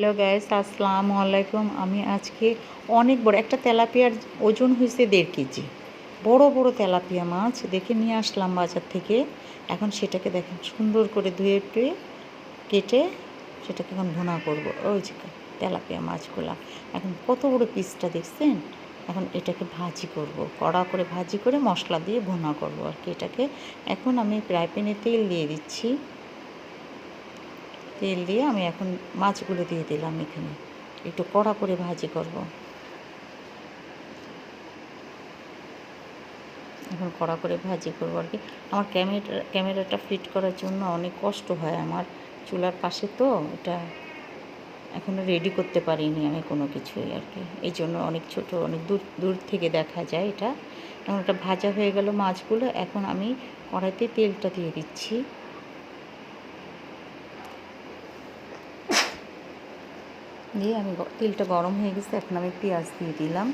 Hello guys, আসসালামু আলাইকুম। আমি আজকে অনেক বড় একটা তেলাপিয়ার ওজন হয়েছে 1.5 কেজি। বড় বড় তেলাপিয়া মাছ দেখে নিয়ে আসলাম বাজার থেকে। এখন সেটাকে দেখেন সুন্দর করে ধুয়ে টুয়ে কেটে সেটাকে এখন ভুনা করব। ওই যে তেলাপিয়া মাছগুলা এখন কত বড় পিসটা দেখছেন। এখন এটাকে ভাজি করব, কড়া করে ভাজি করে মশলা দিয়ে ভুনা করব আর কি। এটাকে এখন আমি ফ্রাই প্যানে তেল দিয়ে দিচ্ছি। তেল দিয়ে আমি এখন মাছগুলো দিয়ে দিলাম, এখানে একটু কড়া করে ভাজি করব। এখন কড়া করে ভাজি করবো আর কি। আমার ক্যামেরাটা ফিট করার জন্য অনেক কষ্ট হয় আমার, চুলার পাশে তো এটা এখনও রেডি করতে পারিনি আমি কোনো কিছুই আর কি। এই জন্য অনেক ছোট, অনেক দূর দূর থেকে দেখা যায় এটা। এখন এটা ভাজা হয়ে গেল মাছগুলো। এখন আমি কড়াইতে তেলটা দিয়ে দিচ্ছি। দিয়ে আমি তেলটা গরম হয়ে গেছে, এখন আমি পেঁয়াজ দিয়ে দিলাম।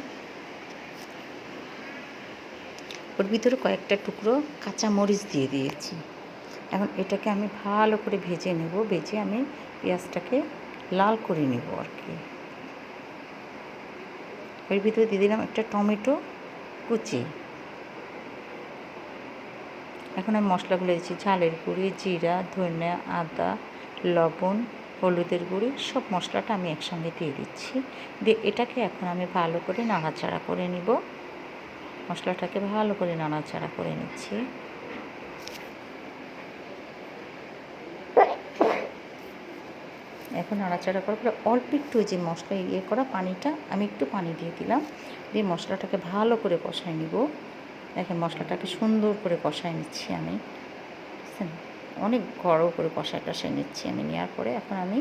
ওর ভিতরে কয়েকটা টুকরো কাঁচা মরিচ দিয়ে দিয়েছি। এখন এটাকে আমি ভালো করে ভেজে নেব, ভেজে আমি পেঁয়াজটাকে লাল করে নেব আর কি। এর ভিতরে দিয়ে দিলাম একটা টমেটো কুচি। এখন আমি মশলাগুলো দিচ্ছি, ঝালের গুঁড়ি, জিরা, ধনে, আদা, লবণ, হলুদের গুঁড়ি, সব মশলাটা আমি একসঙ্গে দিয়ে দিচ্ছি। দিয়ে এটাকে এখন আমি ভালো করে নাড়াচাড়া করে নিব। মশলাটাকে ভালো করে নাড়াচাড়া করে নিচ্ছি। এখন নাড়াচাড়া করার পরে অল্প একটু যে মশলা করা পানিটা আমি একটু পানি দিয়ে দিলাম। দিয়ে মশলাটাকে ভালো করে কষাই নিব। দেখেন মশলাটাকে সুন্দর করে কষাই নিচ্ছি আমি, বুঝছেন, অনেক বড় করে কষাই নিচ্ছি আমি। নেওয়ার পরে এখন আমি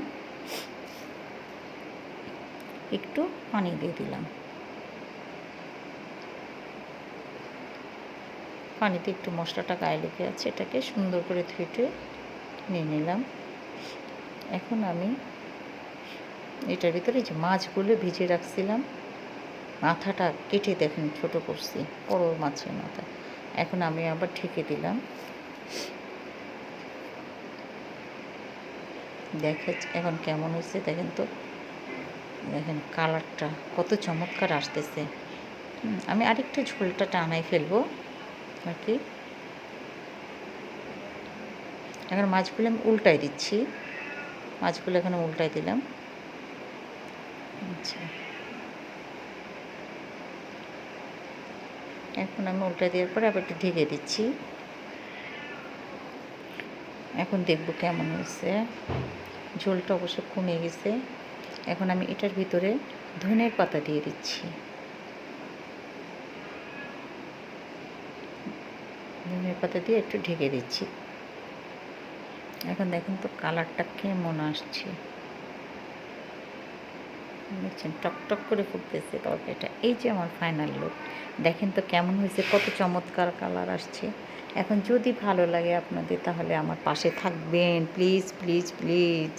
একটু পানি দিয়ে দিলাম। পানিতে একটু মশলাটা গায়ে লেগে আছে, এটাকে সুন্দর করে ধুয়ে নিয়ে নিলাম। এখন আমি এটার ভিতরে যে মাছগুলো ভিজিয়ে রাখছিলাম, মাথাটা কেটে দেখেন ছোটো করছি, বড় মাছের মাথা। এখন আমি আবার ঢেকে দিলাম। দেখে এখন কেমন হয়েছে দেখেন তো, দেখেন কালারটা কত চমৎকার আসতেছে। আমি আরেকটু ঝোলটা টানাই ফেলবো আর কি। এখন মাছগুলো আমি উল্টাই দিচ্ছি, মাছগুলো এখন উল্টাই দিলাম। আচ্ছা, এখন আমি উল্টাই দেওয়ার পরে আবার একটু ঢেকে দিচ্ছি। এখন দেখব কেমন হয়েছে। ঝোলটা অবশ্য কমে গেছে। এখন আমি এটার ভিতরে ধনের পাতা দিয়ে দিচ্ছি। ধনের পাতা দিয়ে একটু ঢেকে দিচ্ছি। এখন দেখেন তো কালারটা কেমন আসছে, দেখছেন টকটক করে ফুটতেছে তরকারিটা। এই যে আমার ফাইনাল লুক, দেখেন তো কেমন হয়েছে, কত চমৎকার কালার আসছে। এখন যদি ভালো লাগে আপনাদের তাহলে আমার পাশে থাকবেন, প্লিজ প্লিজ প্লিজ।